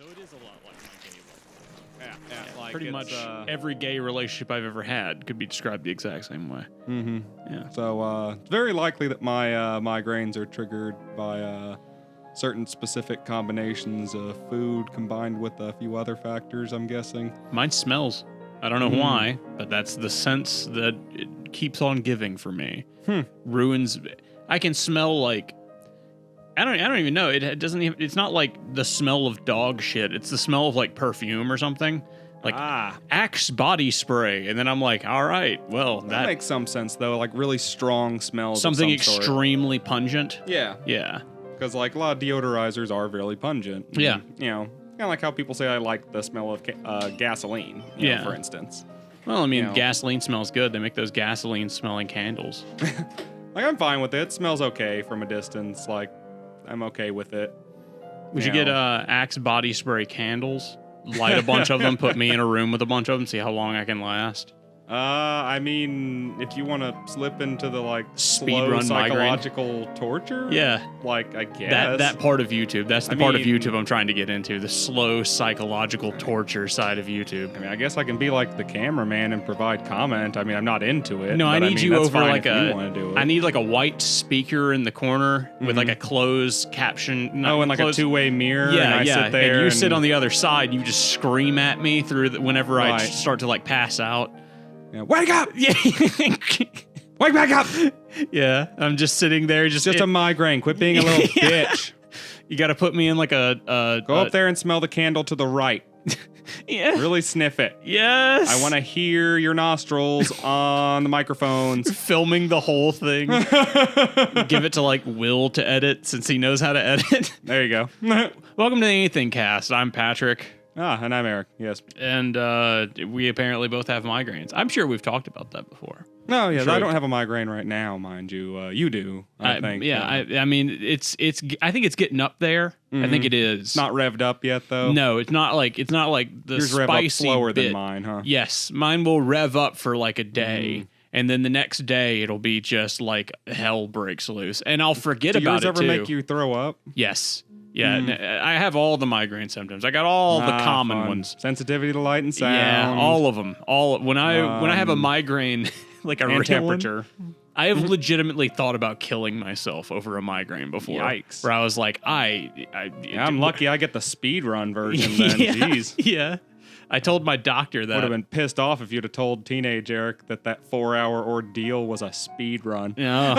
So it is a lot like my gay life. Yeah, like Pretty much uh, every gay relationship I've ever had could be described the exact same way. Mm-hmm. Yeah. So it's very likely that my migraines are triggered by certain specific combinations of food combined with a few other factors, I'm guessing. Mine smells. I don't know why, but that's the sense that it keeps on giving for me. Ruins. I can smell like. I don't even know. It doesn't even. It's not like the smell of dog shit. It's the smell of like perfume or something. Like Axe body spray, and then I'm like, all right, well That makes some sense though. Like really strong smells. something of some sort. extremely pungent. Yeah. Yeah. Because like a lot of deodorizers are really pungent. Yeah. You know, kind of like how people say I like the smell of gasoline. You know, for instance. Well, I mean, You know. gasoline smells good. They make those gasoline smelling candles. Like I'm fine with it. It smells okay from a distance. Like I'm okay with it. We should get Axe body spray candles, light a bunch of them, put me in a room with a bunch of them, see how long I can last. I mean, if you want to slip into the like Speed slow run psychological torture, Yeah. like I guess That part of YouTube. That's the I part of mean- YouTube I'm trying to get into, the slow psychological torture side of YouTube. I mean, I guess I can be like the cameraman and provide comment. I mean, I'm not into it. No, I but need mean, you that's over fine like if you a. wanna do it. I need like a white speaker in the corner with like a closed caption. and like closed, a two-way mirror. Yeah, and I yeah. sit there and you sit on the other side. And you just scream at me through whenever I Right. start to like pass out. Yeah, wake up! Yeah. Wake back up! Yeah, I'm just sitting there. Just a migraine. Quit being a little bitch. You got to put me in like a. Go up there and smell the candle to the right. Yeah. Really sniff it. Yes. I want to hear your nostrils on the microphones. Filming the whole thing. Give it to like Will to edit since he knows how to edit. There you go. Welcome to the AnythingCast. I'm Patrick. And I'm Eric. Yes. And we apparently both have migraines. I'm sure we've talked about that before. No, yeah, Sure. I don't have a migraine right now, mind you. You do, I think. Yeah, I mean, it's. I think it's getting up there. I think it is. It's not revved up yet, though. No, it's not like the Yours rev up spicy slower bit. than mine, huh? Yes, mine will rev up for like a day, and then the next day it'll be just like hell breaks loose, and I'll forget Do about yours it ever too. make you throw up? Yes. Yeah, I have all the migraine symptoms. I got all the common Fun. ones. Sensitivity to light and sound. Yeah, all of them. When I have a migraine, like a and real one, temperature. I have legitimately thought about killing myself over a migraine before. Yikes. Where I was like, I'm lucky I get the speed run version then. Yeah, Jeez. yeah. I told my doctor that. Would have been pissed off if you'd have told teenage Eric that 4-hour ordeal was a speed run. Yeah.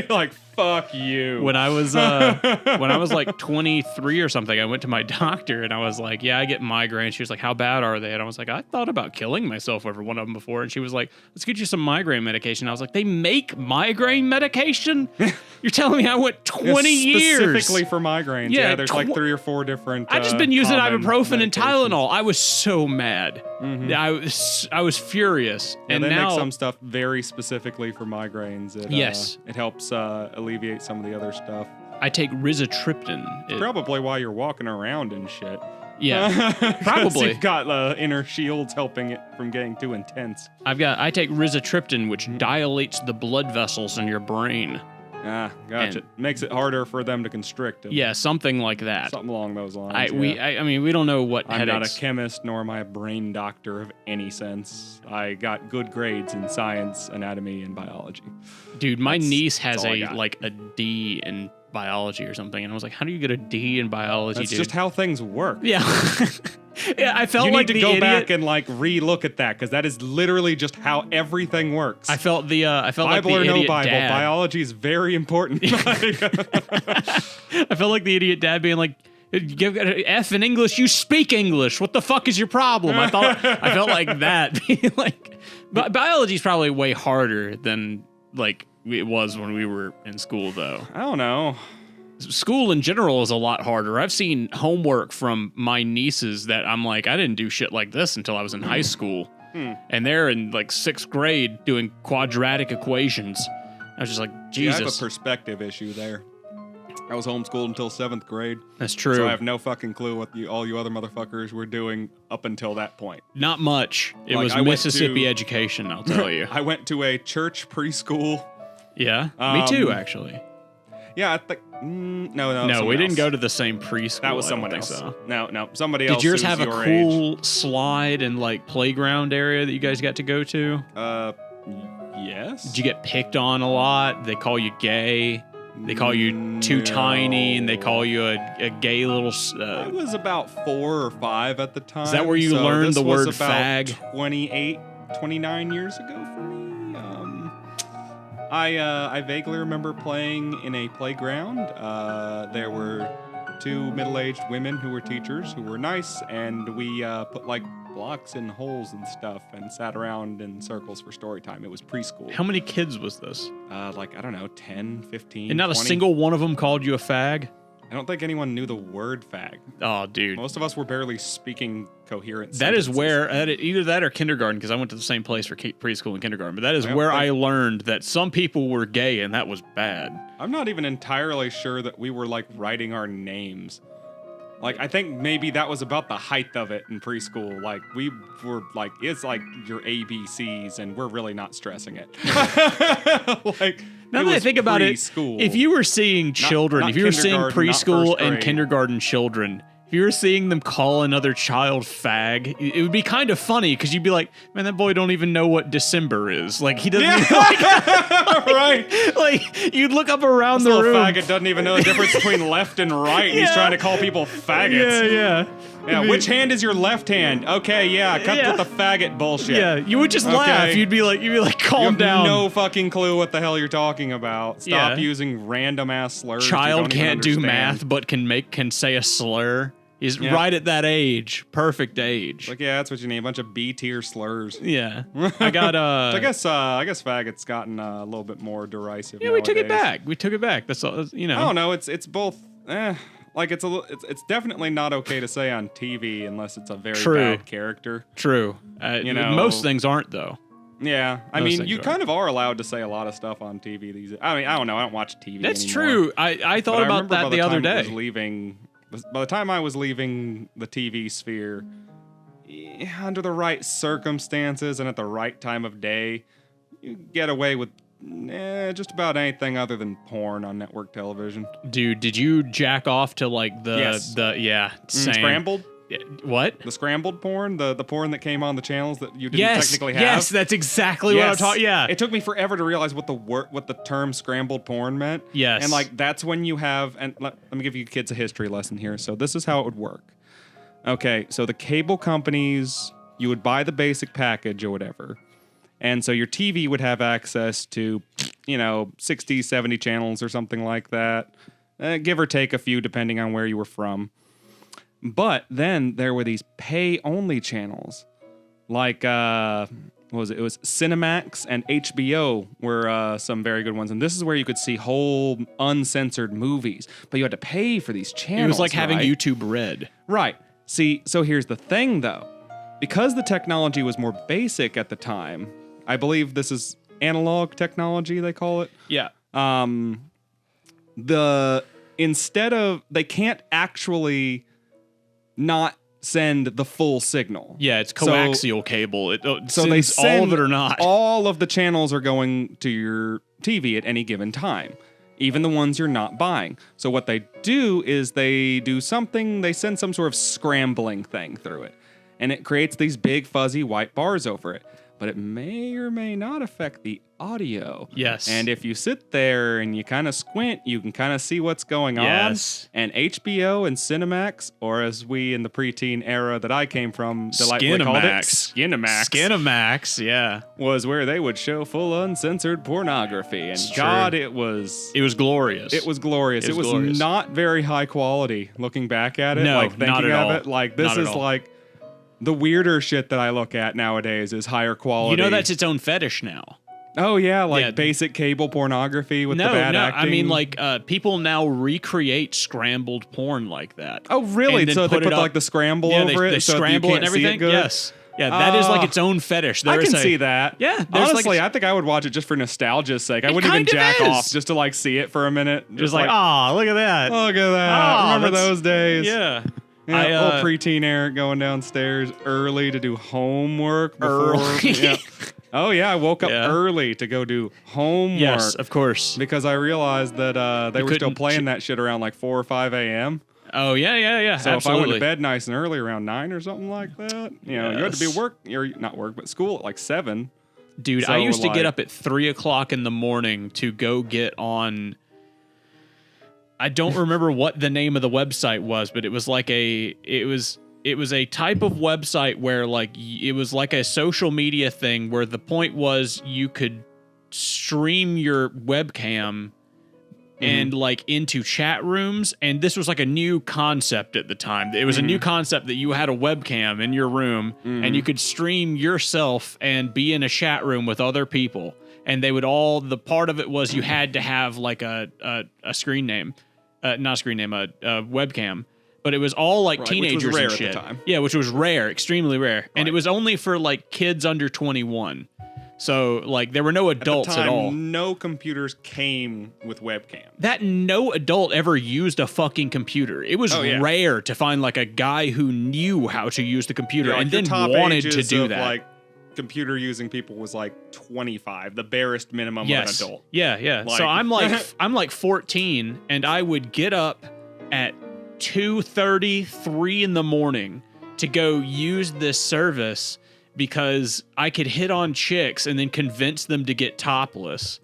Like, fuck you. When I was like 23 or something, I went to my doctor and I was like, yeah, I get migraines. She was like, how bad are they? And I was like, I thought about killing myself over one of them before. And she was like, let's get you some migraine medication. I was like, they make migraine medication? You're telling me I went 20 years. Specifically for migraines. Yeah, Yeah, there's like 3 or 4 different. I've just been using common ibuprofen and medications. Tylenol. I was so mad. I was furious. Yeah, and they now make some stuff very specifically for migraines. Yes. It helps alleviate some of the other stuff. I take rizatriptan. Probably why you're walking around and shit. Yeah, 'Cause probably. You've got inner shields helping it from getting too intense. I take rizatriptan, which dilates the blood vessels in your brain. Gotcha. And- Makes it harder for them to constrict. Yeah, something like that. Something along those lines. I mean, we don't know what I'm not a headaches. chemist nor am I a brain doctor of any sense. I got good grades in science, anatomy, and biology. Dude, my niece has all I got. a D in biology or something, and I was like, how do you get a D in biology, That's dude? just how things work. Yeah. Yeah, I felt You like need to the go idiot. back and re-look at that because that is literally just how everything works. I felt like Bible the or no idiot Bible, dad. biology is very important. I felt like the idiot dad being like, "Give an F in English. You speak English. What the fuck is your problem?" I felt like that. Being like, biology is probably way harder than like it was when we were in school, though. I don't know. School in general is a lot harder. I've seen homework from my nieces that I'm like, I didn't do shit like this until I was in high school. And they're in like 6th grade doing quadratic equations. I was just like, Yeah, I have a Jesus. perspective issue there. I was homeschooled until 7th grade. That's true. So I have no fucking clue what all you other motherfuckers were doing up until that point. Not much. It Like, was I went Mississippi to- education, I'll tell you. I went to a church preschool. Yeah, me too, Um, actually. Yeah, I think no. No, we someone didn't else. go to the same preschool. That was I don't someone think else. So. No, somebody else. Did yours who's have a your cool slide and like playground area that you guys got to go to? Yes. Did you get picked on a lot? They call you gay. They call you too tiny, and they call you a gay little. I was about 4 or 5 at the time. Is that where you learned this the was word about fag? 29 years ago for me. I vaguely remember playing in a playground. There were 2 middle-aged women who were teachers who were nice, and we put like blocks in holes and stuff and sat around in circles for story time. It was preschool. How many kids was this? Like, I don't know, 10, 15, And not 20. a single one of them called you a fag? I don't think anyone knew the word fag. Oh, dude. Most of us were barely speaking coherent That is sentences. where, either that or kindergarten, because I went to the same place for preschool and kindergarten, but that is I don't where think- I learned that some people were gay, and that was bad. I'm not even entirely sure that we were like writing our names. Like, I think maybe that was about the height of it in preschool. Like, we were like, it's like your ABCs, and we're really not stressing it. Like, Now it that I was think about it, preschool. if you were seeing children, not if you were seeing kindergarten, not preschool first and grade. kindergarten children, if you were seeing them call another child fag, it would be kind of funny because you'd be like, man, that boy don't even know what December is. Like, he doesn't even, right. like, you'd look up around This the little room. faggot doesn't even know the difference between left and right. And He's Yeah. trying to call people faggots. Yeah. Yeah, which hand is your left hand? Okay, yeah, cut Yeah. with the faggot bullshit. Yeah, you would just Okay. laugh. You'd be like, You calm have down. no fucking clue what the hell you're talking about. Stop Yeah. using random ass slurs. you Child don't even can't do understand. math, but can say a slur. He's Yeah. right at that age, perfect age. Like, yeah, that's what you need. A bunch of B tier slurs. Yeah, I got I guess faggot's gotten a little bit more derisive. Yeah, we took it nowadays. back. We took it back. That's all. You know. I don't know. It's both. Like it's definitely not okay to say on TV unless it's a very True. bad character. True. You know- most things aren't though. Yeah, I Those mean, things you are. kind of are allowed to say a lot of stuff on TV these days. I mean, I don't know. I don't watch TV That's anymore. true. I But thought I about remember that by the other time I was day. by the time I was leaving the TV sphere, under the right circumstances and at the right time of day, you get away with just about anything other than porn on network television. Dude, did you jack off to like the Yes. same Scrambled? Yeah, what? The scrambled porn? The porn that came on the channels that you didn't Yes. technically have? Yes, that's exactly what I'm Yes. talking. Yeah. It took me forever to realize what the term scrambled porn meant. Yes. And like that's when you have and let me give you kids a history lesson here. So this is how it would work. Okay, so the cable companies, you would buy the basic package or whatever. And so your TV would have access to, 60, 70 channels or something like that. Give or take a few depending on where you were from. But then there were these pay-only channels, like what was it? It was Cinemax and HBO were some very good ones, and this is where you could see whole uncensored movies, but you had to pay for these channels. It was like having right? YouTube Red. Right. See, so here's the thing, though, because the technology was more basic at the time. I believe this is analog technology, they call it. Yeah. They can't actually not send the full signal. Yeah, it's So- coaxial cable. It So they sends all of it or not. All of the channels are going to your TV at any given time, even the ones you're not buying. So what they do is they send some sort of scrambling thing through it, and it creates these big fuzzy white bars over it. But it may or may not affect the audio. Yes. And if you sit there and you kind of squint, you can kind of see what's going Yes. on. And HBO and Cinemax, or as we in the preteen era that I came from delightfully called it, Skinemax. Skinemax, yeah. Was where they would show full uncensored pornography. And It's God, true. it was It was glorious. it was glorious. It was glorious. not very high quality looking back at it. No, like thinking not at of all. it. Like this Not at is all. like the weirder shit that I look at nowadays is higher quality. You know that's its own fetish now. Oh yeah, like Yeah. basic cable pornography with No, the bad acting. I mean like people now recreate scrambled porn like that. Oh really? And then So they put it put up- like the scramble Yeah, over they it, so scramble you and can't see everything. it good? Yes. Yeah, that is like its own fetish. I There's can a- see that. Yeah, there's honestly, like I think I would watch it just for nostalgia's sake. I It wouldn't even kind of jack is. off just to like see it for a minute. just like, oh, look at that. look at that. Ah, Remember that's- those days? Yeah. Yeah, I, little preteen Eric going downstairs early to do homework before. Early. Yeah. Oh, yeah. I woke up Yeah. early to go do homework. Yes, of course. Because I realized that they were still couldn't playing that shit around like 4 or 5 a.m. Oh, yeah. So absolutely. if I went to bed nice and early around 9 or something like that, you had to be not work, but school at like 7. Dude, So, I used to get like- up at 3 o'clock in the morning to go get on. I don't remember what the name of the website was, but it was like it was a type of website where like it was like a social media thing where the point was you could stream your webcam and like into chat rooms, and this was like a new concept at the time. It was a new concept that you had a webcam in your room and you could stream yourself and be in a chat room with other people, and they would all, the part of it was you had to have like a screen name, not a screen name, a webcam. But it was all like teenagers which was rare and at the shit. time. Yeah, which was rare, extremely rare. And it Right. was only for like kids under 21. So like there were no adults at the time, at all. No computers came with webcams. That no adult ever used a fucking computer. It was Oh, yeah. rare to find like a guy who knew how to use the computer Yeah, like and your then top wanted to ages do of, that. Like computer using people was like 25, the barest minimum Yes. of an adult. Yeah. So Like- I'm like 14, and I would get up at 2:30, 3 in the morning to go use this service because I could hit on chicks and then convince them to get topless.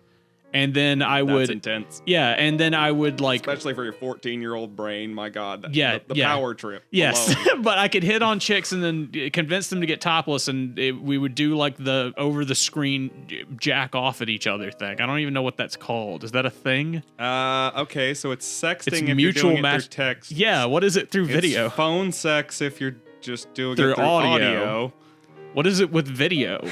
And then I That's would intense. Yeah, and then I would like Especially for your 14-year-old brain, my God. Yeah, The yeah. power trip. Yes, alone. but I could hit on chicks and then convince them to get topless, and we would do like the over the screen jack off at each other thing. I don't even know what that's called. Is that a thing? Okay, so it's sexting It's if mutual you're doing it match- through text. Yeah, what is it through video? It's phone sex if you're just doing Through it through audio. What is it with video?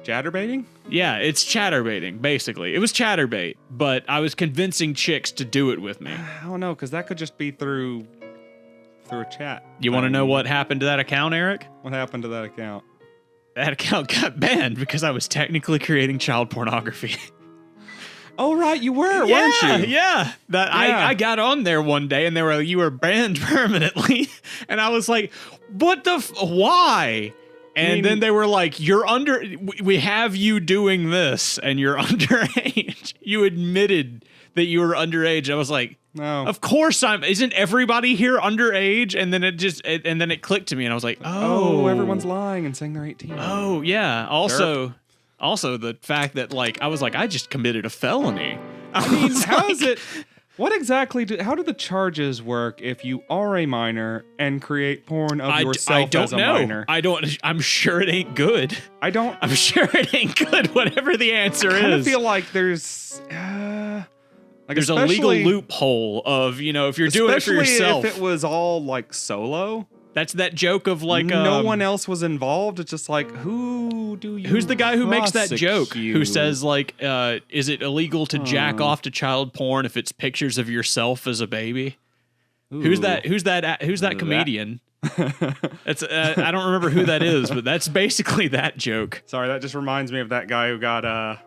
Chatterbaiting? Yeah, it's chatterbaiting, basically. It was chatterbait, but I was convincing chicks to do it with me. I don't know, because that could just be through a chat. You want to know what happened to that account, Eric? What happened to that account? That account got banned because I was technically creating child pornography. Oh, right, you were, weren't you? Yeah. Yeah. I got on there one day and they were like, you were banned permanently. And I was like, what the why? And then they were like, we have you doing this and you're underage. You admitted that you were underage. I was like, No. of course isn't everybody here underage? And then it clicked to me and I was like, Oh, everyone's lying and saying they're 18. Oh, yeah. Also the fact that like, I was like, I just committed a felony. I mean, how is it? What exactly how do the charges work if you are a minor and create porn of yourself as a minor? I'm sure it ain't good. I'm sure it ain't good, whatever the answer I kind of is. feel like there's There's a legal loophole of, if you're doing it for yourself. If it was all like solo, that's that joke of like no one else was involved. It's just like, who's the guy who makes that joke who prosecute? says like, is it illegal to jack off to child porn if it's pictures of yourself as a baby? Who's that comedian? It's I don't remember who that is, but that's basically that joke. Sorry, that just reminds me of that guy who got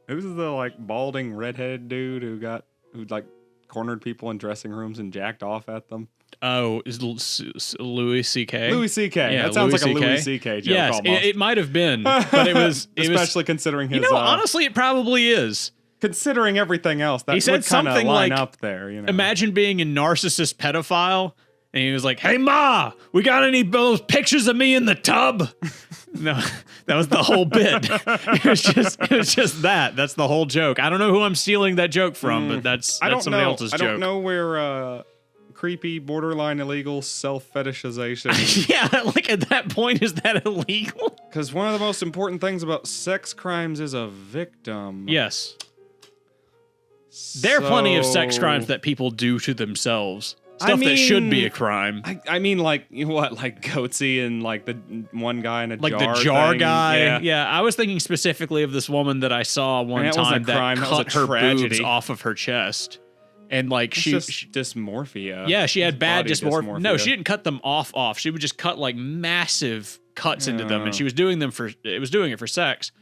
who's the like balding redheaded dude who like cornered people in dressing rooms and jacked off at them. Oh, is Louis C.K.? Louis C.K. Yeah, That sounds Louis like a C.K. Louis C.K. joke Yes, almost. it might have been, but it was especially considering his. Honestly, it probably is. Considering everything else, that He said would kind of something line like, up there. Imagine being a narcissist pedophile, and he was like, "Hey Ma, we got any of those pictures of me in the tub?" No, that was the whole bit. It was just that. That's the whole joke. I don't know who I'm stealing that joke from, but that's somebody else's joke. I don't know where creepy, borderline illegal self fetishization. Yeah, like at that point, is that illegal? Because one of the most important things about sex crimes is a victim. Yes. There are plenty of sex crimes that people do to themselves. Stuff that should be a crime. I mean, like, what, like Goatsy and like the one guy in a like jar the jar thing? guy. Yeah, I was thinking specifically of this woman that I saw one that wasn't time a crime, that that was cut a her tragedy. boobs off of her chest. And like It's she just dysmorphia. yeah, she had bad Body dysmorphia. No, she didn't cut them off. She would just cut like massive cuts into them, and she was doing it for sex.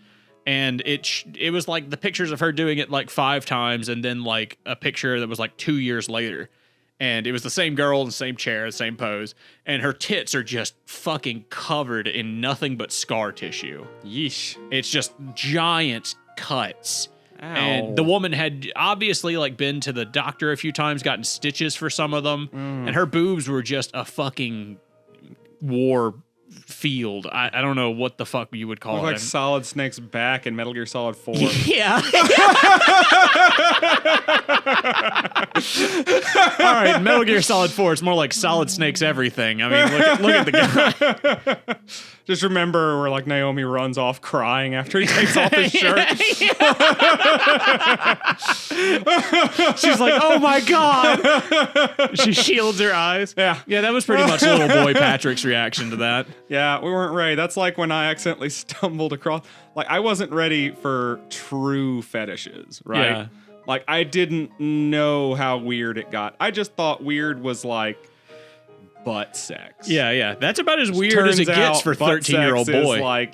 And it was like the pictures of her doing it like 5 times, and then like a picture that was like 2 years later. And it was the same girl in the same chair, the same pose. And her tits are just fucking covered in nothing but scar tissue. Yeesh. It's just giant cuts. Ow. And the woman had obviously like been to the doctor a few times, gotten stitches for some of them. And her boobs were just a fucking war field. I don't know what the fuck you would call it. Like Solid Snake's back in Metal Gear Solid 4. Yeah. All right, Metal Gear Solid 4. It's more like Solid Snake's everything. I mean, look at the guy. Just remember where like Naomi runs off crying after he takes off his shirt. She's like, oh my God. She shields her eyes. Yeah. Yeah, that was pretty much little boy Patrick's reaction to that. Yeah, we weren't ready. That's like when I accidentally stumbled across, like I wasn't ready for true fetishes, right? Yeah. Like I didn't know how weird it got. I just thought weird was like butt sex. Yeah. That's about as weird as it gets for a 13-year-old boy. Is like,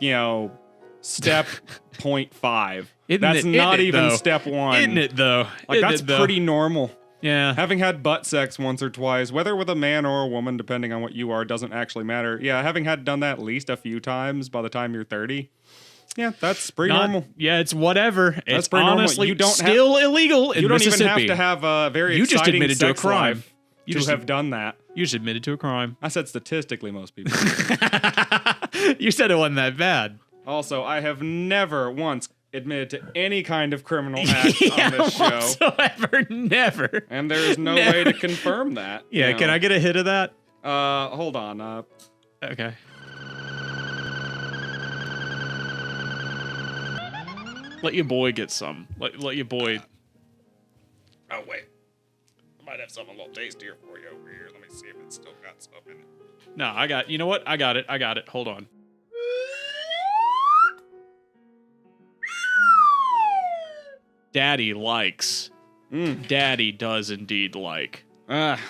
step 0.5. Isn't That's it- not isn't it, even though? step 1. Isn't it though? Like Isn't that's it, though? pretty normal. Yeah. Having had butt sex once or twice, whether with a man or a woman, depending on what you are, doesn't actually matter. Yeah, having done that at least a few times by the time you're 30. Yeah, that's pretty normal. Yeah, it's whatever. That's It's pretty normal. honestly You don't still illegal in You don't Mississippi. even have to have a very You just exciting admitted to a sex crime. life You to just- have done that. You just admitted to a crime. I said statistically most people. You said it wasn't that bad. Also, I have never once admitted to any kind of criminal act on this show. Whatsoever, never. And there is no way to confirm that. Yeah, can I get a hit of that? Hold on. Okay. Let your boy get some. Let your boy. Oh, wait. I might have something a little tastier for you over here. Let me see if it's still got stuff in it. No, I got. You know what? I got it. Hold on. Daddy likes. Daddy does indeed like. I've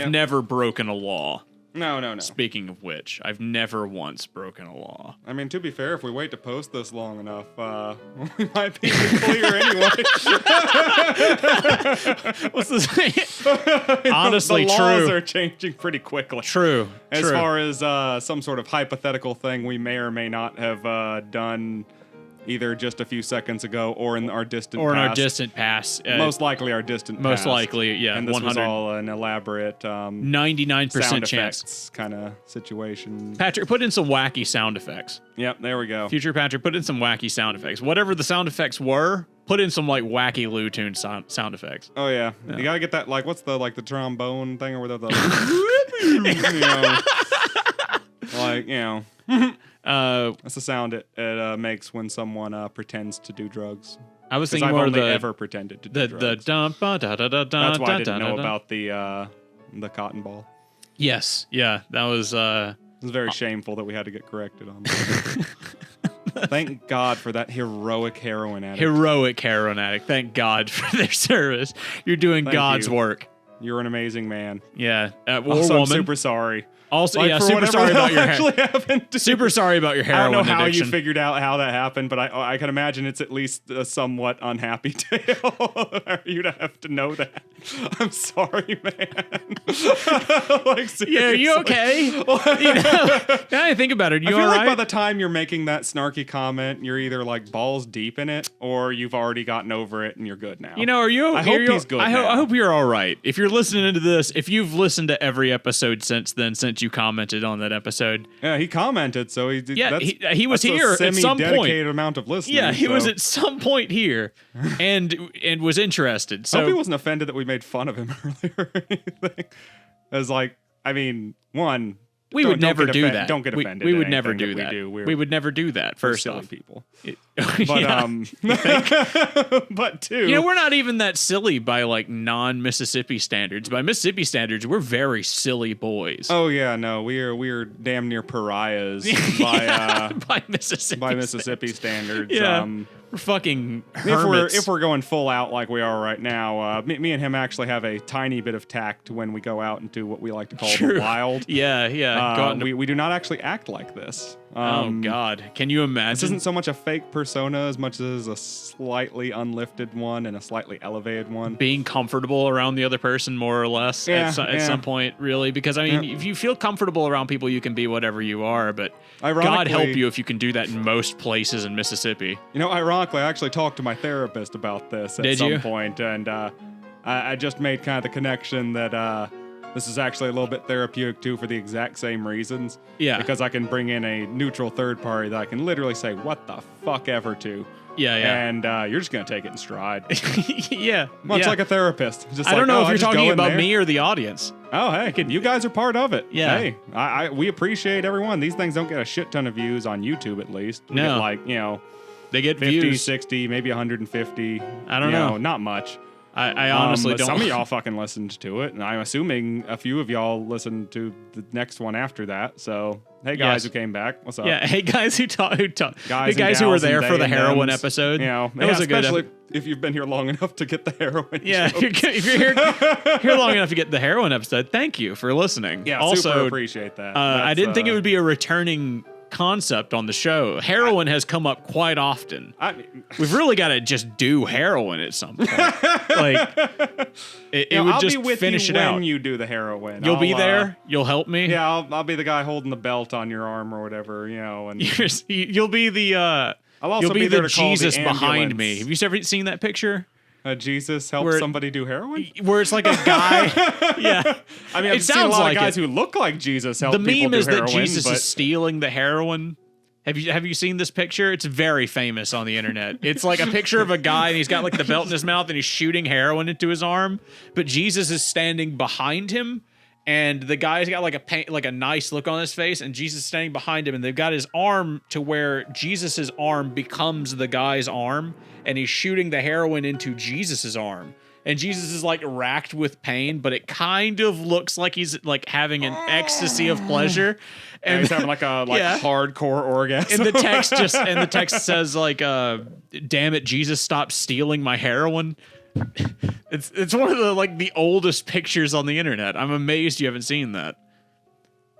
Yep. never broken a law. No. Speaking of which, I've never once broken a law. I mean, to be fair, if we wait to post this long enough, we might be clear anyway. What's this? Honestly, the laws true. are changing pretty quickly. True. As far as some sort of hypothetical thing we may or may not have done either just a few seconds ago or in our distant past. Most likely our distant past. Most likely, yeah. And this 100. was all an elaborate 99% sound chance. effects kind of situation. Patrick, put in some wacky sound effects. Yep, there we go. Future Patrick, put in some wacky sound effects. Whatever the sound effects were, put in some like wacky Lou Tune sound effects. Oh yeah. You gotta get that what's the trombone thing or whatever that's the sound it makes when someone pretends to do drugs. I was 'Cause thinking I've more only the ever pretended to do drugs. dum ba da da da da. That's why I da, didn't da, know da. about the cotton ball. Yes, yeah, that was. It was very shameful that we had to get corrected on that. Thank God for that heroic heroin addict. Heroic heroin addict. Thank God for their service. You're doing Thank God's you. work. You're an amazing man. Yeah, or Also, I'm woman. super sorry. Also, Like, yeah, for super whatever sorry the about your hell hair. actually happened to Super sorry about your I heroin don't know how addiction. you figured out how that happened, but I can imagine it's at least a somewhat unhappy tale for you to have to know that. I'm sorry, man. Like, seriously. Yeah, are you okay? Now I think about it. I You feel all like right? by the time you're making that snarky comment, you're either like balls deep in it, or you've already gotten over it and you're good now. You know, are you? I hope are you- he's good I now. hope you're all right. If you're listening to this, if you've listened to every episode since then, since you commented on that episode, Yeah, he commented, so he did. Yeah, that's, he was that's here a at some point. semi-dedicated amount of listening. yeah, he was so. at some point here, and was interested. I hope he So wasn't offended that we made fun of him earlier or anything. As like, I mean, one, we don't- would don't never get do offend- that. Don't get offended. We at would never anything do that. that. We do. We would never do that. We're First silly off, people. but But but two, you know, we're not even that silly by like non-Mississippi standards. By Mississippi standards, we're very silly boys. oh yeah, no, we're damn near pariahs by by Mississippi. by Mississippi standards. Yeah. We're fucking If hermits. we're going full out like we are right now, me and him actually have a tiny bit of tact when we go out into what we like to call True. the wild. yeah, go out into- We do not actually act like this. Oh God, can you imagine? This isn't so much a fake persona as much as a slightly unlifted one and a slightly elevated one. Being comfortable around the other person, more or less, at some point, really. Because I mean, if you feel comfortable around people, you can be whatever you are. But God help you if you can do that in most places in Mississippi. You know, ironically, I actually talked to my therapist about this at some point, and I just made kind of the connection that this is actually a little bit therapeutic too for the exact same reasons. Yeah. Because I can bring in a neutral third party that I can literally say what the fuck ever to. Yeah, yeah. And you're just going to take it in stride. Yeah. Much like a therapist. Just I don't know if you're talking about there. me or the audience. Oh, hey, you guys are part of it. Yeah. Hey, we appreciate everyone. These things don't get a shit ton of views on YouTube, at least. We get like, they get 50, views. 60, maybe 150. I don't know. Not much. I honestly don't. Some of y'all fucking listened to it, and I'm assuming a few of y'all listened to the next one after that. So, hey guys who came back, what's up? Yeah, hey guys who talk. Guys, the guys who were there for the heroin episode. That was a good. Especially if you've been here long enough to get the heroin. Yeah, if you're here long enough to get the heroin episode, thank you for listening. Yeah, also super appreciate that. I didn't think it would be a returning concept on the show. Heroin has come up quite often. We've really got to just do heroin at some point. Like it would just finish it out. When you do the heroin, you'll be there. You'll help me. Yeah, I'll be the guy holding the belt on your arm or whatever, and you'll be the. I'll also you'll be there the to call Jesus the behind me. Have you ever seen that picture? Jesus help somebody do heroin? Where it's like a guy. Yeah. I mean, I've seen a lot of guys who look like Jesus help people do heroin. The meme is that Jesus is stealing the heroin. Have you seen this picture? It's very famous on the internet. It's like a picture of a guy and he's got like the belt in his mouth and he's shooting heroin into his arm, but Jesus is standing behind him. And the guy's got like a nice look on his face, and Jesus is standing behind him, and they've got his arm to where Jesus's arm becomes the guy's arm, and he's shooting the heroin into Jesus's arm. And Jesus is like racked with pain, but it kind of looks like he's like having an ecstasy of pleasure. And he's having like a hardcore orgasm. And the text says like, "Damn it, Jesus, stop stealing my heroin." It's one of the oldest pictures on the internet. I'm amazed you haven't seen that.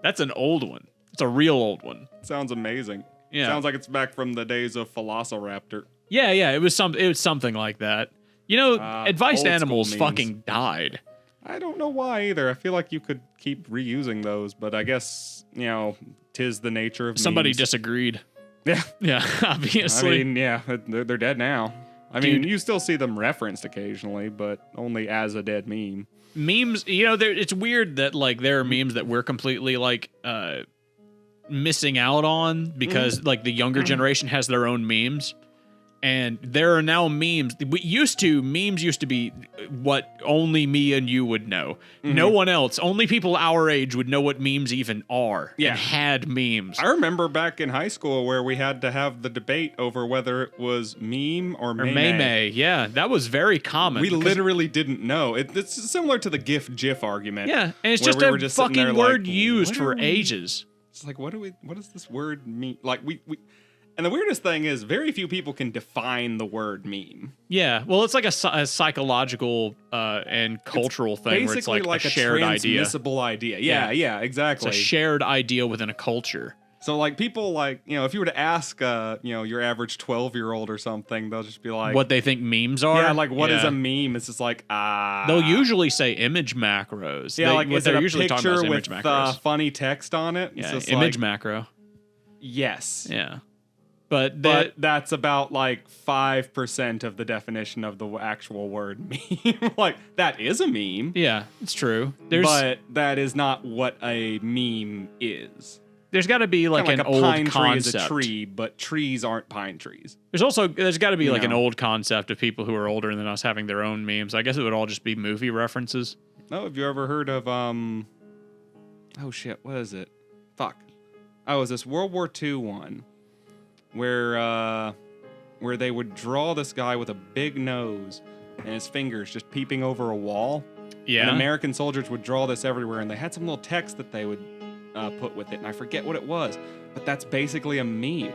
That's an old one. It's a real old one. Sounds amazing. Yeah. Sounds like it's back from the days of Velociraptor. Yeah, it was something like that. Advice Animals fucking died. I don't know why either. I feel like you could keep reusing those, but I guess, tis the nature of somebody memes. Disagreed. Yeah. Yeah, obviously. I mean, they're dead now. I mean, you still see them referenced occasionally, but only as a dead meme. Memes, it's weird that there are memes that we're completely missing out on because the younger generation has their own memes. And there are now memes. Memes used to be what only me and you would know. Mm-hmm. No one else. Only people our age would know what memes even are. Yeah. And had memes. I remember back in high school where we had to have the debate over whether it was meme or meme. Yeah, that was very common. We literally didn't know. It's similar to the GIF argument. Yeah, and it's just a fucking word used for ages. It's like, what does this word mean? And the weirdest thing is, very few people can define the word meme. Yeah, well, it's like a psychological and cultural thing where it's like a shared idea. Transmissible idea. Yeah, exactly. It's a shared idea within a culture. So, people, if you were to ask, your average 12-year-old or something, they'll just be like... What they think memes are? Yeah, what is a meme? It's just They'll usually say image macros. Yeah, is it a picture with funny text on it? Yeah, image macro. Yes. Yeah. But that's about 5% of the definition of the actual word meme. That is a meme. Yeah, it's true. But that is not what a meme is. There's got to be an old pine concept. Tree is a tree, but trees aren't pine trees. There's got to be an old concept of people who are older than us having their own memes. I guess it would all just be movie references. Oh, have you ever heard of oh shit, what is it? Fuck. Oh, is this World War II one? Where they would draw this guy with a big nose and his fingers just peeping over a wall. Yeah. And American soldiers would draw this everywhere, and they had some little text that they would put with it, and I forget what it was, but that's basically a meme.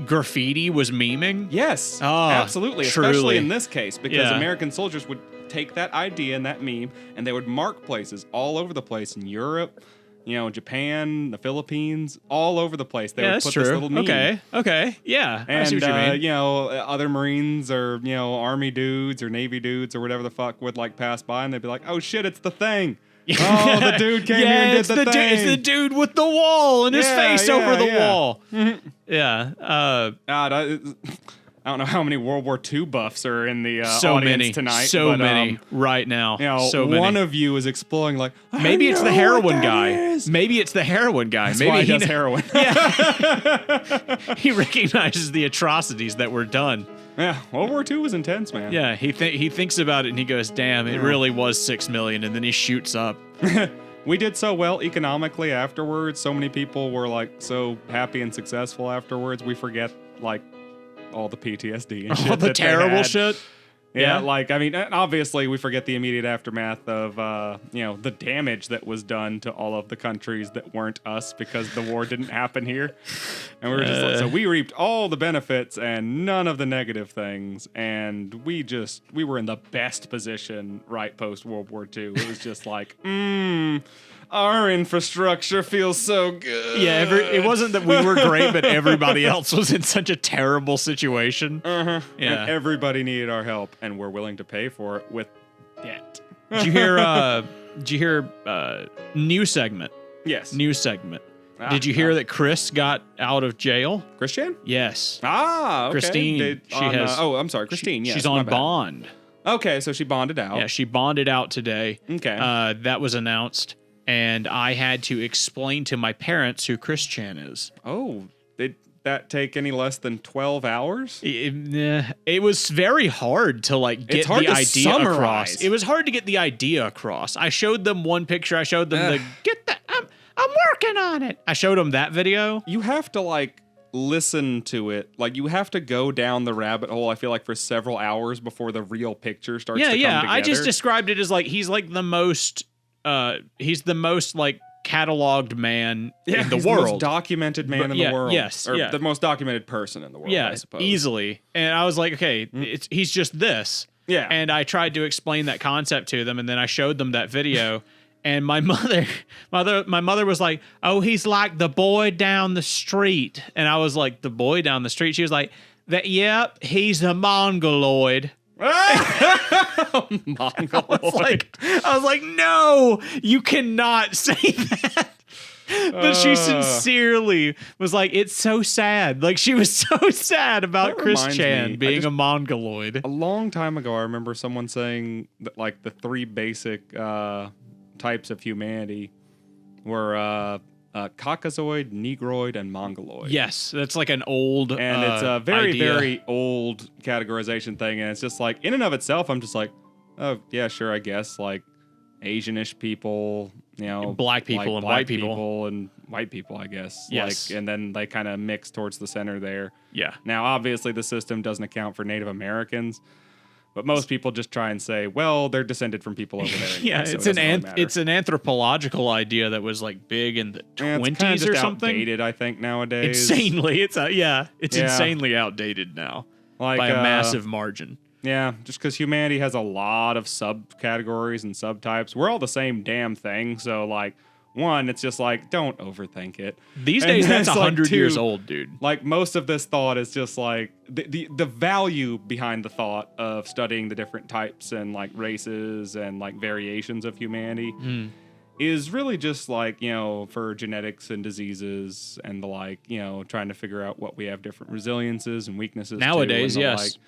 Graffiti was memeing? Yes, absolutely. Truly. Especially in this case, because American soldiers would take that idea and that meme, and they would mark places all over the place in Europe, Japan, the Philippines, all over the place. They would that's put true. this little meme. Okay. Yeah. And, I see what you mean. other Marines or, Army dudes or Navy dudes or whatever the fuck would like pass by and they'd be like, oh shit, it's the Thing. Oh, the dude came here and did the thing. It's the dude with the wall and his face over the wall. Yeah. I don't know how many World War II buffs are in the so audience many, tonight. So many right now. So many. One of you is exploring like, maybe it's the heroin guy. Maybe it's the heroin guy. That's maybe why he does heroin. Yeah. He recognizes the atrocities that were done. Yeah, World War II was intense, man. Yeah, he thinks about it and he goes, damn, it really was 6 million, and then he shoots up. We did so well economically afterwards. So many people were like so happy and successful afterwards. We forget like all the PTSD and shit. All the terrible shit. Yeah, obviously we forget the immediate aftermath of, the damage that was done to all of the countries that weren't us because the war didn't happen here. And we were just so we reaped all the benefits and none of the negative things. And we were in the best position right post World War II. It was just like, our infrastructure feels so good. Yeah, it wasn't that we were great, but everybody else was in such a terrible situation. Yeah, and everybody needed our help, and we're willing to pay for it with debt. Did you hear? New segment? Yes. New segment. Did you hear that Chris got out of jail? Christian? Yes. Okay. Christine. I'm sorry, Christine. Yes, she's on bond. Okay, so she bonded out. Yeah, she bonded out today. Okay. That was announced. And I had to explain to my parents who Chris Chan is. Oh, did that take any less than 12 hours? It was very hard to get the idea across. It was hard to get the idea across. I showed them one picture. I showed them I'm working on it. I showed them that video. You have to listen to it. You have to go down the rabbit hole, I feel like, for several hours before the real picture starts to come together. I just described it as he's the most cataloged man in the world. The most documented man in the world. Yes. Or the most documented person in the world, I suppose. Easily. And I was like, okay, he's just this. Yeah. And I tried to explain that concept to them, and then I showed them that video. And my mother was like, oh, he's like the boy down the street. And I was like, the boy down the street? She was like, yep, he's a mongoloid. Mongoloid. I was like, no, you cannot say that. But she sincerely was like, it's so sad. She was so sad about Chris Chan being a mongoloid. A long time ago, I remember someone saying that the three basic types of humanity were Caucasoid, Negroid, and Mongoloid. Yes, that's an old and it's a very, idea. very old categorization thing. And it's just in and of itself, I'm just oh, yeah, sure, I guess. Asianish people, black people and white people. And white people, I guess. Yes. And then they kind of mix towards the center there. Yeah. Now, obviously, the system doesn't account for Native Americans. But most people just try and say, well, they're descended from people over there. Yeah, so it's an anthropological idea that was big in the 20s or something. Outdated, I think, nowadays. Insanely, it's insanely outdated now by a massive margin. Yeah, just because humanity has a lot of subcategories and subtypes. We're all the same damn thing. So one, it's just don't overthink it. These days, that's 100 years old, dude. Most of this thought is just the value behind the thought of studying the different types and races and variations of humanity is really just for genetics and diseases and trying to figure out what we have different resiliences and weaknesses nowadays. To, and yes.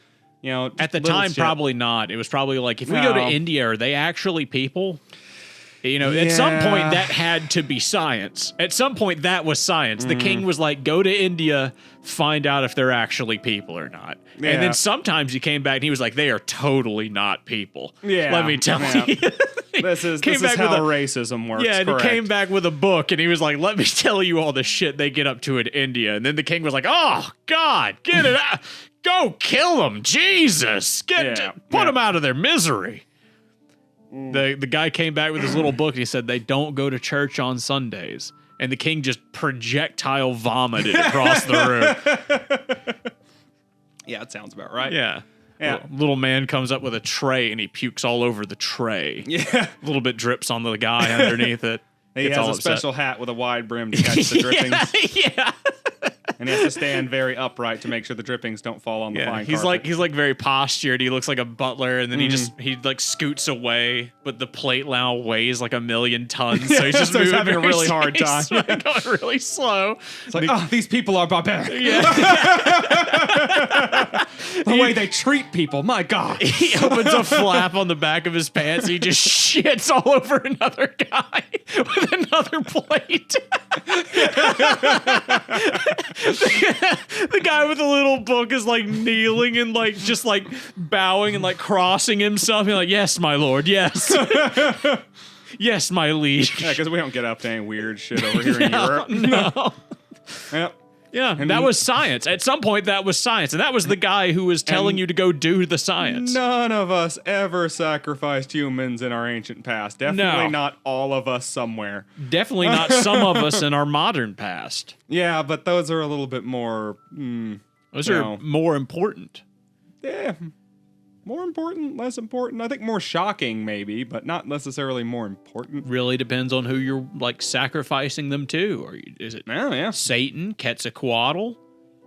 At the time, probably not. It was probably if we go to India, are they actually people? At some point that had to be science. At some point that was science. The king was go to India, find out if they're actually people or not. Yeah. And then sometimes he came back and he was like, they are totally not people. Yeah. Let me tell you. This is how racism works. Yeah, and he came back with a book and he was like, let me tell you all the shit they get up to in India. And then the king was like, oh, God, get it out. Go kill them. Jesus. Put them out of their misery. The guy came back with his little book and he said they don't go to church on Sundays. And the king just projectile vomited across the room. Yeah, that sounds about right. Yeah. Little man comes up with a tray and he pukes all over the tray. Yeah. A little bit drips on the guy underneath it. He gets has all a upset. special hat with a wide brim to catch the drippings. Yeah. And he has to stand very upright to make sure the drippings don't fall on the fine He's carpet. he's like very postured. He looks like a butler, and then he like scoots away, but the plate now weighs like 1,000,000 tons, so he's just So he's moving having a really hard he's time. like going really slow. It's like, oh, these people are barbaric. Yeah. The way they treat people, my God. He opens a flap on the back of his pants. And he just shits all over another guy with another plate. The guy with the little book is like kneeling and like just like bowing and like crossing himself. He's like, yes, my lord, yes. Yes, my liege. Yeah, because we don't get up to any weird shit over here in Europe. No. Yep. Yeah, that was science. At some point, that was science. And that was the guy who was telling you to go do the science. None of us ever sacrificed humans in our ancient past. Definitely No. not all of us somewhere. Definitely not some of us in our modern past. Yeah, but those are a little bit more, Those You are know. more important. yeah, more important, less important. I think more shocking maybe, but not necessarily more important. Really depends on who you're like sacrificing them to. Or is it Oh, yeah. Satan, Quetzalcoatl?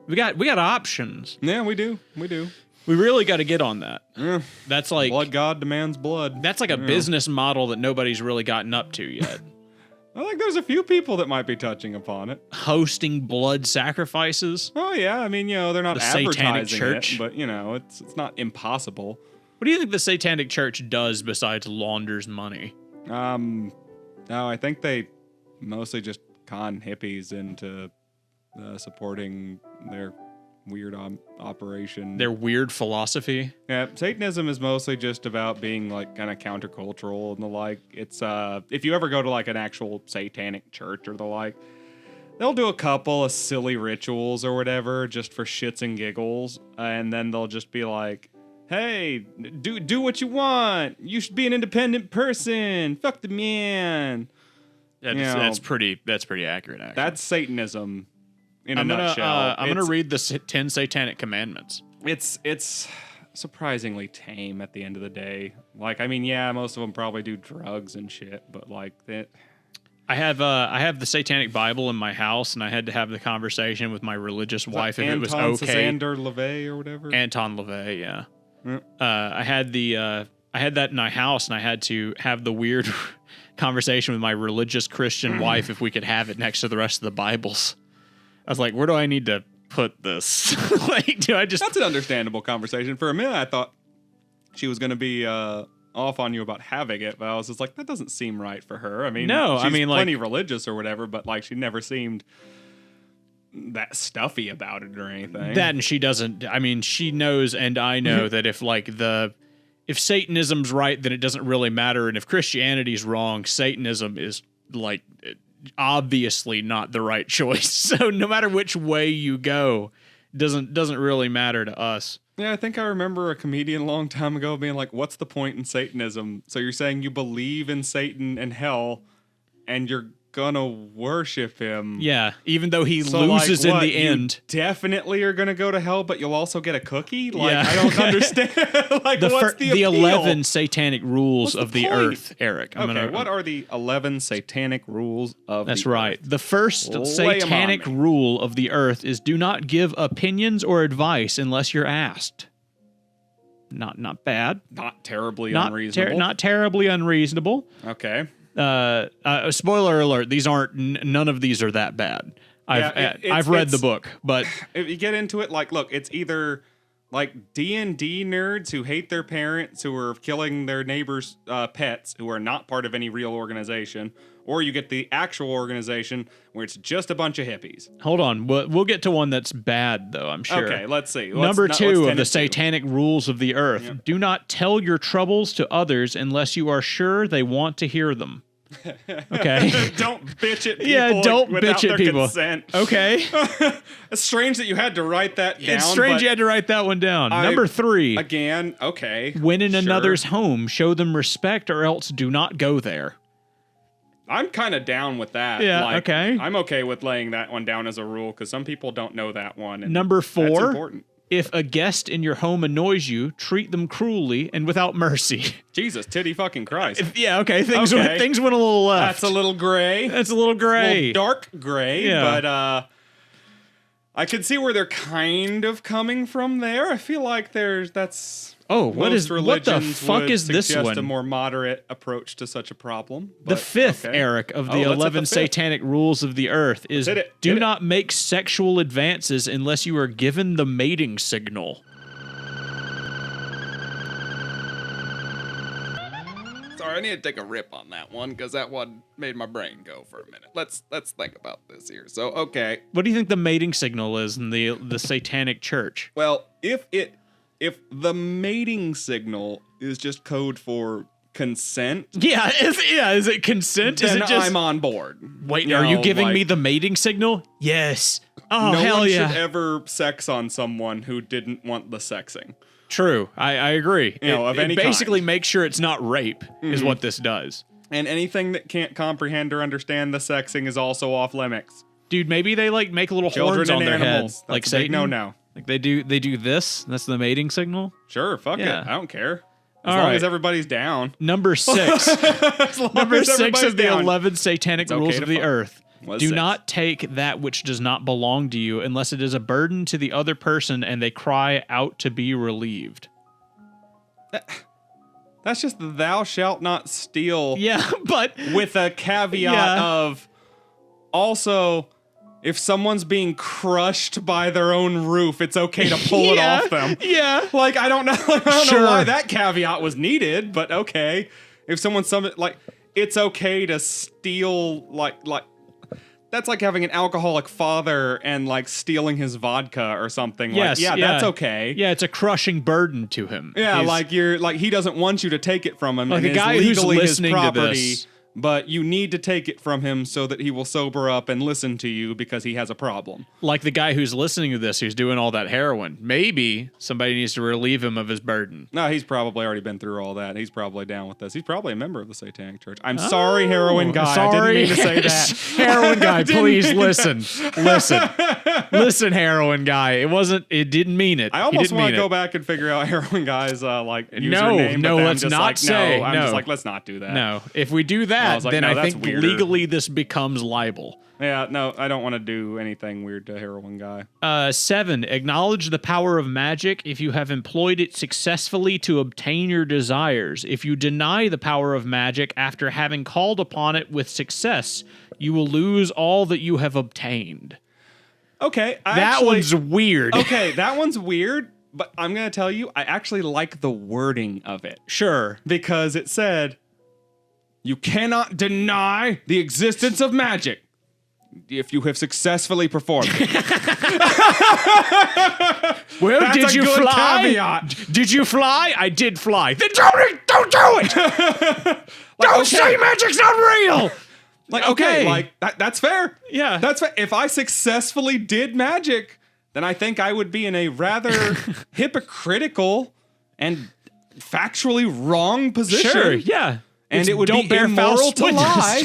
We got options. Yeah, we do. We do. We really got to get on that. Yeah. That's like Blood God demands blood. that's like a business model that nobody's really gotten up to yet. I think there's a few people that might be touching upon it. Hosting blood sacrifices. Oh yeah, I mean, they're not The Satanic advertising Church. it, but it's not impossible. What do you think the Satanic Church does besides launders money? No, I think they mostly just con hippies into supporting their weird operation. Their weird philosophy. Yeah, Satanism is mostly just about being like kind of countercultural and the like. It's if you ever go to like an actual satanic church or the like, they'll do a couple of silly rituals or whatever just for shits and giggles, and then they'll just be like, "Hey, do what you want. You should be an independent person. Fuck the man." That's pretty accurate. Actually, That's Satanism in a nutshell. I'm gonna read the 10 Satanic Commandments. It's surprisingly tame at the end of the day. Like, I mean, yeah, most of them probably do drugs and shit, but like that. I have the Satanic Bible in my house, and I had to have the conversation with my religious wife if it was okay. Anton LaVey or whatever. Anton LaVey, yeah. Yep. I had that in my house, and I had to have the weird conversation with my religious Christian wife if we could have it next to the rest of the Bibles. I was like, where do I need to put this? Like, do I just... That's an understandable conversation. For a minute, I thought she was going to be off on you about having it, but I was just like, that doesn't seem right for her. I mean, No, she's I mean, like- plenty religious or whatever, but like she never seemed that stuffy about it or anything. That, and she doesn't... I mean, she knows, and I know, that if Satanism's right, then it doesn't really matter, and if Christianity's wrong, Satanism is, like... obviously not the right choice. So no matter which way you go, doesn't really matter to us. Yeah, I think I remember a comedian a long time ago being like, what's the point in Satanism? So you're saying you believe in Satan and hell, and you're gonna worship him. Yeah, even though he So, loses like, in the you end. definitely are gonna go to hell, but you'll also get a cookie? Like, Yeah. I don't understand. Like, what's the appeal? 11 satanic rules What's the of the point? earth, Eric. What are the 11 satanic rules of That's the right. earth? The first Lay 'em on satanic me. rule of the earth is do not give opinions or advice unless you're asked. Not bad. Not terribly Not unreasonable. not terribly unreasonable. Okay. Spoiler alert: these aren't. None of these are that bad. I've read the book, but If you get into it, like, look, it's either like D&D nerds who hate their parents who are killing their neighbors' pets who are not part of any real organization, or you get the actual organization where it's just a bunch of hippies. hold on. We'll get to one that's bad, though. I'm sure. Okay, let's see. Number Let's 2 tend of to the satanic rules of the earth: do not tell your troubles to others unless you are sure they want to hear them. Okay. Don't bitch at people. Yeah, don't without bitch at their people. Consent. Okay. It's strange that you had to write that down. It's strange but you had to write that one down. I- Number 3. Again, okay. When in sure. another's home, show them respect or else do not go there. I'm kind of down with that. Yeah, Like, okay. I'm okay with laying that one down as a rule because some people don't know that one. And Number that's 4. important. If a guest in your home annoys you, treat them cruelly and without mercy. Jesus, titty fucking Christ. Yeah, okay. Things Okay. Went a little left. That's a little gray. That's a little gray. A little dark gray, Yeah. but I can see where they're kind of coming from there. I feel like that's what the religions fuck would is this suggest one? a more moderate approach to such a problem. The but, fifth, okay. Eric, of the let's hit 11 the fifth. satanic rules of the earth is Hit it. do Hit it. not make sexual advances unless you are given the mating signal. Sorry, I need to take a rip on that one because that one made my brain go for a minute. Let's think about this here. So, okay. What do you think the mating signal is in the satanic church? Well, if the mating signal is just code for consent, Yeah, is it consent? then is it just I'm on board. Wait, You are you know, giving like, me the mating signal? Yes. Oh, no hell one yeah. should ever sex on someone who didn't want the sexing. True. I agree. Of any it basically kind. makes sure it's not rape is what this does. And anything that can't comprehend or understand the sexing is also off limits. Dude, maybe they like make little Children horns on and their animals. head, like That's a big Satan. no. Like they do this. That's the mating signal. Sure, fuck Yeah. it. I don't care. As All long right. as everybody's down. Number 6. As long Number as 6 everybody's of the down. 11 satanic It's okay rules to of the fuck. earth. Was Do 6. not take that which does not belong to you unless it is a burden to the other person and they cry out to be relieved. That's just the thou shalt not steal Yeah, but with a caveat Yeah. of also, if someone's being crushed by their own roof, it's okay to pull it Yeah, off them. Yeah. Like, I don't know. I don't Sure. know why that caveat was needed, but okay. If someone's it's okay to steal, like, that's like having an alcoholic father and like stealing his vodka or something. Yes, like, yeah. that's okay. Yeah, it's a crushing burden to him. Yeah, He's- he doesn't want you to take it from him. Like and the it's guy who's legally his listening to property, this. but you need to take it from him so that he will sober up and listen to you because he has a problem. like the guy who's listening to this, who's doing all that heroin. Maybe somebody needs to relieve him of his burden. No, he's probably already been through all that. He's probably down with this. He's probably a member of the Satanic Church. I'm sorry, heroin guy. Sorry. I didn't mean to say that. Heroin guy, I didn't please mean listen. Listen, heroin guy. It didn't mean it. I He almost didn't want mean to go it. back and figure out heroin guy's username. No, but then let's I'm just not like, say, No, I'm no. just like, let's not do that. No, if we do I that, was like, then no, I that's think weirder. legally this becomes libel. Yeah, no, I don't want to do anything weird to heroin guy. 7, acknowledge the power of magic if you have employed it successfully to obtain your desires. If you deny the power of magic after having called upon it with success, you will lose all that you have obtained. Okay, That one's weird. Okay, that one's weird, but I'm going to tell you, I actually like the wording of it. Sure. Because it said, you cannot deny the existence of magic if you have successfully performed it. Well, That's did a you good fly? caveat. Did you fly? I did fly. Then don't do it. Don't say magic's not real. Like, okay, that's fair. Yeah. That's fair. If I successfully did magic, then I think I would be in a rather hypocritical and factually wrong position. Sure, yeah. And it would don't be bear immoral false to witness. lie.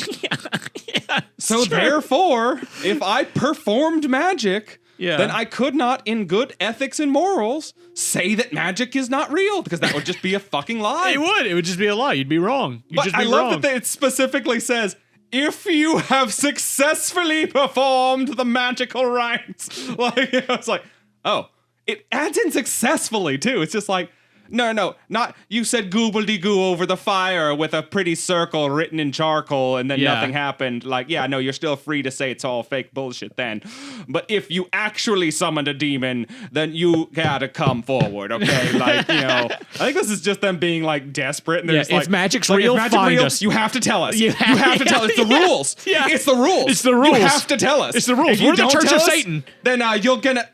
Yeah, So therefore, if I performed magic, Yeah. then I could not, in good ethics and morals, say that magic is not real, because that would just be a fucking lie. it would. It would just be a lie. You'd be wrong. You'd But just be I love wrong. that it specifically says, if you have successfully performed the magical rites. Like, it's like, oh, it adds in successfully too. It's just like, no, not you said gooble-de-goo over the fire with a pretty circle written in charcoal and then Yeah. nothing happened. Like, yeah, no, you're still free to say it's all fake bullshit then. But if you actually summoned a demon, then you gotta come forward, okay? Like, I think this is just them being like desperate. And they're Yeah, just if like, magic's if real, magic's find real, us. you have to tell us. You You have to tell us. It's the yeah, rules. yeah. It's the rules. It's the rules. You have to tell us. It's the rules. If you We're the don't Church tell of us, Satan. Then you're gonna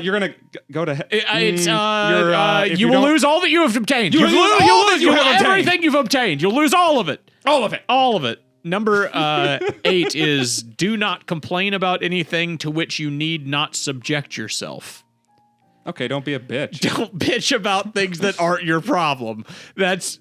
you're gonna go to hell. You will lose all that you have obtained. You will lose all that you have obtained. Everything you've obtained. You'll lose all of it. all of it. All of it. Number 8 is do not complain about anything to which you need not subject yourself. Okay, don't be a bitch. Don't bitch about things that aren't your problem. That's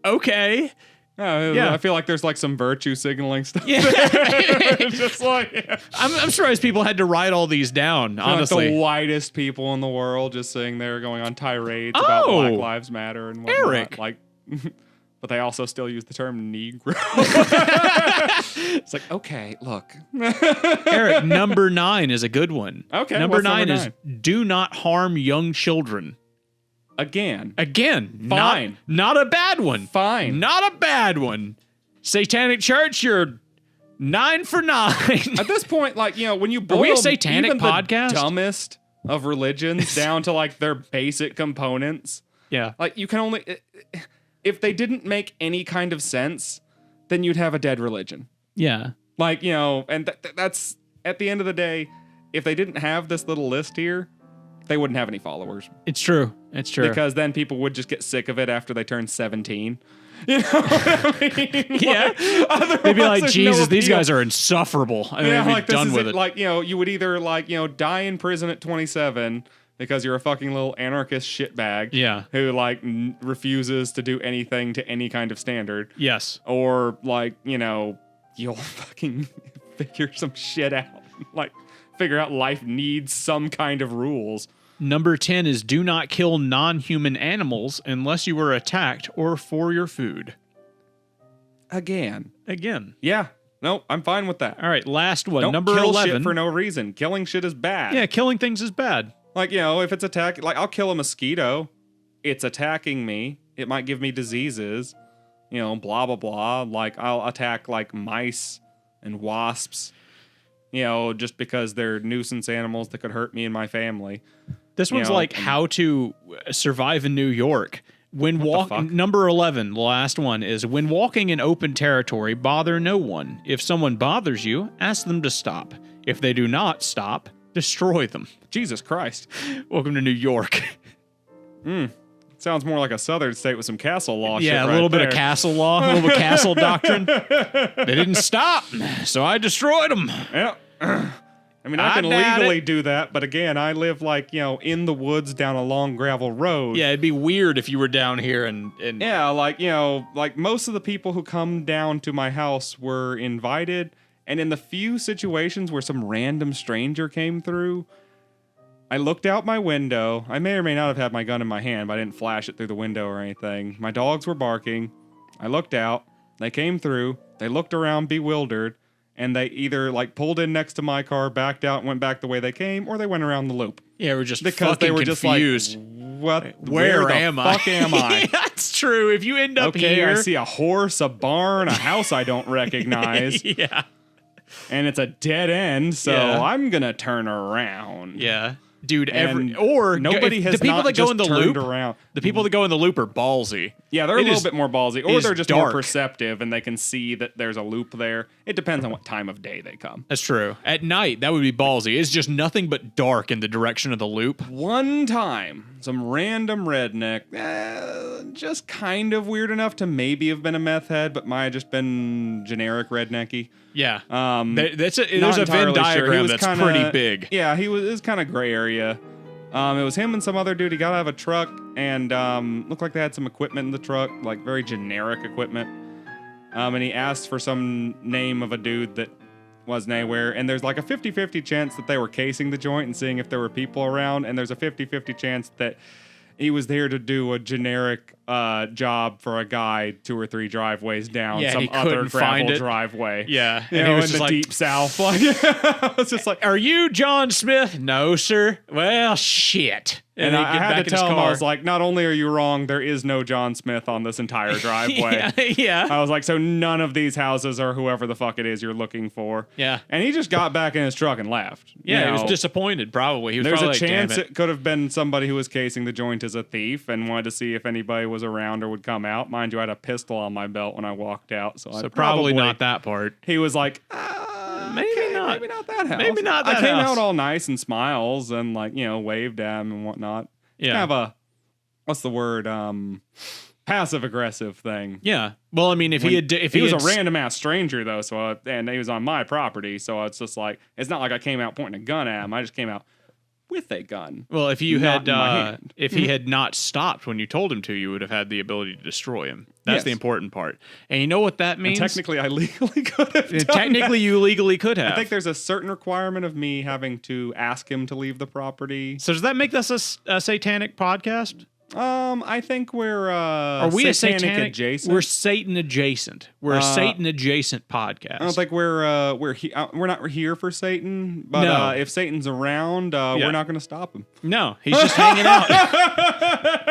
okay. Yeah, I feel like there's like some virtue signaling stuff. Yeah. It's just like I'm surprised people had to write all these down, honestly. Like the whitest people in the world just sitting there going on tirades about Black Lives Matter and whatnot. Eric. Like, but they also still use the term Negro. It's like, okay, look. Eric, number 9 is a good one. Okay, Number what's 9 number is do not harm young children. Again, Fine. Not a bad one. Fine. Not a bad one. Satanic Church, you're 9 for 9. At this point, like, when you boil we a satanic even podcast? The dumbest of religions down to like their basic components, Yeah. like you can only, if they didn't make any kind of sense, then you'd have a dead religion. Yeah. Like, and that's at the end of the day, if they didn't have this little list here, they wouldn't have any followers. It's true. It's true. Because then people would just get sick of it after they turn 17. You know what I mean? Yeah. They'd be like, Jesus, these guys are insufferable. I mean, yeah, they'd be like done this is with it. Like, you would either like, die in prison at 27 because you're a fucking little anarchist shitbag. Yeah. Who like refuses to do anything to any kind of standard. Yes. Or like, you'll fucking figure some shit out. Like, figure out life needs some kind of rules. Number 10 is do not kill non-human animals unless you were attacked or for your food. Again. Yeah. No, I'm fine with that. All right, last one. Don't Number kill 11. shit for no reason. Killing shit is bad. Yeah, killing things is bad. Like, if it's attack, like I'll kill a mosquito. It's attacking me. It might give me diseases. Blah, blah, blah. Like I'll attack like mice and wasps. Just because they're nuisance animals that could hurt me and my family. This one's like how to survive in New York. Number 11, the last one, is when walking in open territory, bother no one. If someone bothers you, ask them to stop. If they do not stop, destroy them. Jesus Christ. Welcome to New York. Sounds more like a southern state with some castle law shit. Yeah, a little bit of castle law, a little bit of castle doctrine. They didn't stop, so I destroyed them. Yeah. I mean, I can legally do that, but again, I live like, in the woods down a long gravel road. Yeah, it'd be weird if you were down here and yeah, like, like most of the people who come down to my house were invited, and in the few situations where some random stranger came through, I looked out my window. I may or may not have had my gun in my hand, but I didn't flash it through the window or anything. My dogs were barking. I looked out. They came through. They looked around bewildered. And they either like pulled in next to my car, backed out, and went back the way they came, or they went around the loop. Yeah, we're just because fucking they were confused. Just like, where am the I? fuck am I? That's true. If you end up here, I see a horse, a barn, a house I don't recognize. Yeah, and it's a dead end, so I'm gonna turn around. Yeah. Dude, nobody has the people not that go just in the turned loop around. The people that go in the loop are ballsy. Yeah, they're a little bit more ballsy, or they're just more dark. perceptive and they can see that there's a loop there. It depends on what time of day they come. That's true. At night, that would be ballsy. It's just nothing but dark in the direction of the loop. One time, some random redneck, just kind of weird enough to maybe have been a meth head, but might have just been generic rednecky. Yeah. There's a Venn diagram that's pretty big. Yeah, it was kind of gray area. It was him and some other dude. He got out of a truck and looked like they had some equipment in the truck, like very generic equipment. And he asked for some name of a dude that wasn't anywhere. And there's like a 50-50 chance that they were casing the joint and seeing if there were people around. And there's a 50-50 chance that he was there to do a generic job for a guy 2 or 3 driveways down some other gravel driveway. Yeah. And he was in the deep south. Like, I was just like, are you John Smith? No, sir. Well, shit. And I had to tell him, I was like, not only are you wrong, there is no John Smith on this entire driveway. Yeah. I was like, so none of these houses are whoever the fuck it is you're looking for. Yeah. And he just got back in his truck and left. Yeah, he was disappointed, probably. He was There's probably a chance like, damn it could have been somebody who was casing the joint as a thief and wanted to see if anybody was around or would come out. Mind you, I had a pistol on my belt when I walked out. So probably not that part. He was like, maybe not. Maybe not that house. Maybe not that I came house. out all nice and smiles and like, waved at him and whatnot. Yeah. Kind of a, what's the word? Passive aggressive thing. Yeah. Well, I mean, if he was a random ass stranger though, so and he was on my property, so it's just like it's not like I came out pointing a gun at him. I just came out with a gun. Well, if you Not had, in my hand. if he had not stopped when you told him to, you would have had the ability to destroy him. That's Yes. the important part. And you know what that means? Technically, I legally could have done Technically, that. you legally could have. I think there's a certain requirement of me having to ask him to leave the property. So does that make this a satanic podcast? I think we're Are we satanic a satanic adjacent. We're Satan adjacent. We're a Satan adjacent podcast. I don't think we're not here for Satan, but No. if Satan's around, we're not going to stop him. No, he's just hanging out.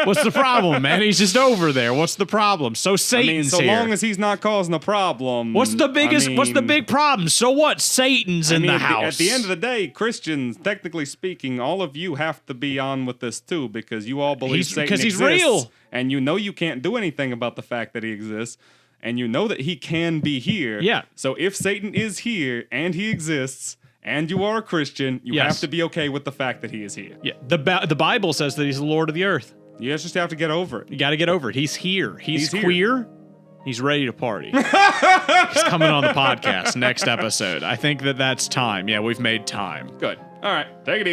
What's the problem, man? He's just over there. What's the problem? So Satan's so here. long as he's not causing a problem. What's the biggest? What's the big problem? So what? Satan's in the house. At the end of the day, Christians, technically speaking, all of you have to be on with this too, because you all believe Satan because he's exists, real. and you know you can't do anything about the fact that he exists, and you know that he can be here. Yeah. So if Satan is here and he exists, and you are a Christian, you Yes. have to be okay with the fact that he is here. Yeah, the Bible says that he's the Lord of the earth. You just have to get over it. You got to get over it. He's here. He's here. queer. He's ready to party. He's coming on the podcast next episode. I think that's time. Yeah, we've made time. Good. All right. Take it easy.